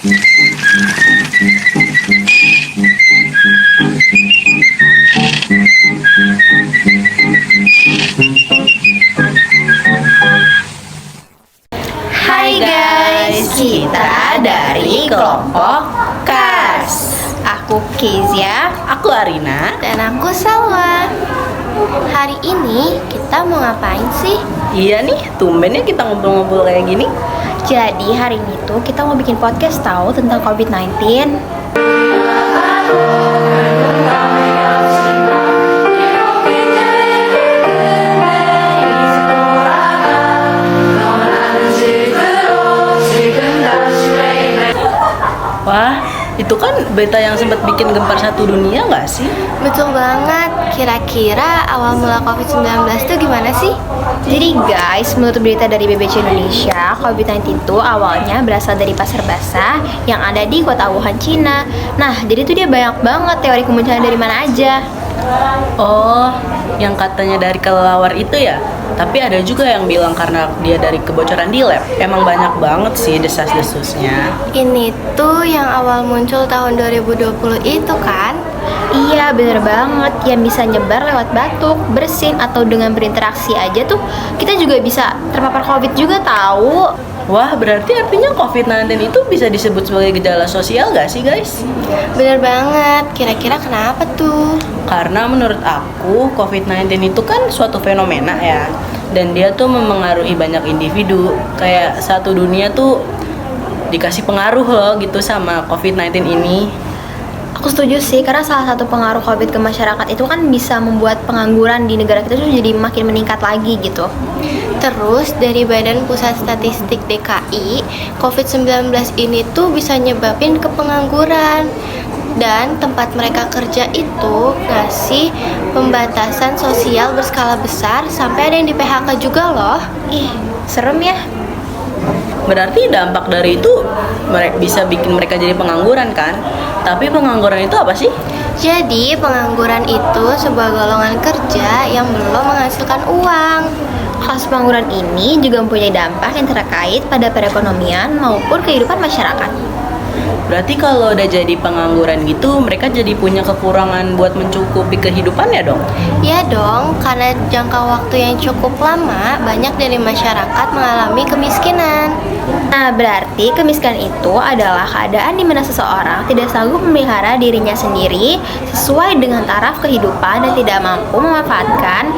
Hai guys, kita dari kelompok KAS. Aku Kezia, Aku Arina. dan aku Salwa. Hari ini kita mau ngapain sih? Iya nih, tumbennya kita ngobrol-ngobrol kayak gini. Jadi hari ini tuh kita mau bikin podcast tahu tentang COVID-19. Wah, itu kan berita yang sempat bikin gempar satu dunia nggak sih? Betul banget. Kira-kira awal mula COVID-19 tuh gimana sih? Jadi guys, menurut berita dari BBC Indonesia, COVID-19 itu awalnya berasal dari pasar basah yang ada di kota Wuhan, Cina. Nah, jadi tuh dia banyak banget teori kemunculan dari mana aja. Oh, yang katanya dari kelelawar itu ya? Tapi ada juga yang bilang karena dia dari kebocoran di lab. Emang banyak banget sih desas-desusnya. Ini tuh yang awal muncul tahun 2020 itu kan? Iya, bener banget. Yang bisa nyebar lewat batuk, bersin, atau dengan berinteraksi aja tuh kita juga bisa terpapar COVID juga tahu. Wah, berarti artinya COVID-19 itu bisa disebut sebagai gejala sosial nggak sih guys? Bener banget. Kira-kira kenapa tuh? Karena menurut aku COVID-19 itu kan suatu fenomena ya. Dan dia tuh memengaruhi banyak individu. Kayak satu dunia tuh dikasih pengaruh loh gitu sama COVID-19 ini. Aku setuju sih, karena salah satu pengaruh COVID ke masyarakat itu kan bisa membuat pengangguran di negara kita tuh jadi makin meningkat lagi gitu. Terus dari Badan Pusat Statistik DKI, COVID-19 ini tuh bisa nyebabin ke pengangguran. Dan tempat mereka kerja itu ngasih pembatasan sosial berskala besar sampai ada yang di PHK juga loh. Ih, serem ya. Berarti dampak dari itu bisa bikin mereka jadi pengangguran kan? Tapi pengangguran itu apa sih? Jadi pengangguran itu sebuah golongan kerja yang belum menghasilkan uang. Kasus pengangguran ini juga mempunyai dampak yang terkait pada perekonomian maupun kehidupan masyarakat. Berarti kalau udah jadi pengangguran gitu, mereka jadi punya kekurangan buat mencukupi kehidupannya dong? Ya dong, karena jangka waktu yang cukup lama, banyak dari masyarakat mengalami kemiskinan. Nah, berarti kemiskinan itu adalah keadaan di mana seseorang tidak sanggup memelihara dirinya sendiri sesuai dengan taraf kehidupan dan tidak mampu memanfaatkan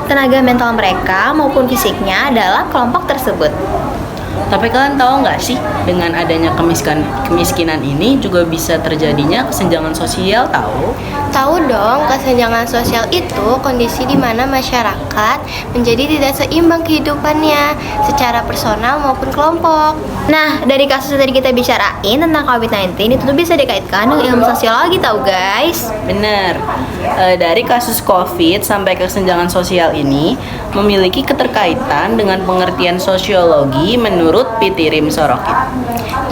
tenaga mental mereka maupun fisiknya dalam kelompok tersebut. Tapi kalian tahu nggak sih, dengan adanya kemiskinan ini juga bisa terjadinya kesenjangan sosial tahu? Tahu dong, kesenjangan sosial itu kondisi di mana masyarakat menjadi tidak seimbang kehidupannya secara personal maupun kelompok. Nah, dari kasus yang tadi kita bicarain tentang COVID-19 itu tuh bisa dikaitkan dengan ilmu sosiologi tahu guys. Bener. Dari kasus COVID sampai kesenjangan sosial ini memiliki keterkaitan dengan pengertian sosiologi menurut Pitirim Sorokin.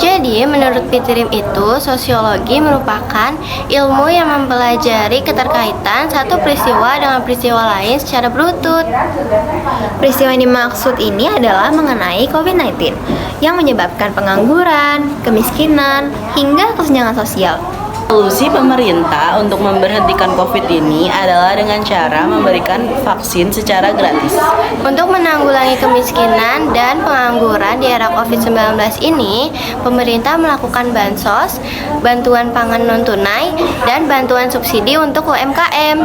Jadi, menurut Pitirim itu, sosiologi merupakan ilmu yang mempelajari keterkaitan satu peristiwa dengan peristiwa lain secara berurut. Peristiwa yang dimaksud ini adalah mengenai COVID-19 yang menyebabkan pengangguran, kemiskinan, hingga kesenjangan sosial. Solusi pemerintah untuk memberhentikan COVID ini adalah dengan cara memberikan vaksin secara gratis. Untuk menanggulangi kemiskinan dan pengangguran di era COVID-19 ini, pemerintah melakukan bansos, bantuan pangan non-tunai, dan bantuan subsidi untuk UMKM.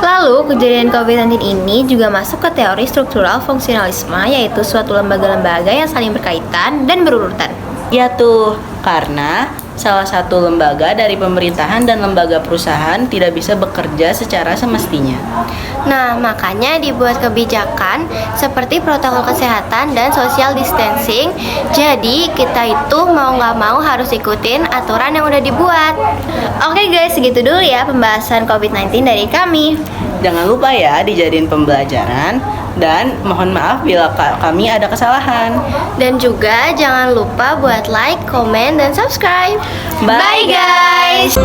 Lalu, kejadian COVID-19 ini juga masuk ke teori struktural fungsionalisme, yaitu suatu lembaga-lembaga yang saling berkaitan dan berurutan. Ya tuh, karena salah satu lembaga dari pemerintahan dan lembaga perusahaan tidak bisa bekerja secara semestinya. Nah, makanya dibuat kebijakan seperti protokol kesehatan dan social distancing. Jadi, kita itu mau nggak mau harus ikutin aturan yang udah dibuat. Oke guys, segitu dulu ya pembahasan COVID-19 dari kami. Jangan lupa ya dijadiin pembelajaran, dan mohon maaf bila kami ada kesalahan. Dan juga jangan lupa buat like, komen, dan subscribe. Bye Bye guys!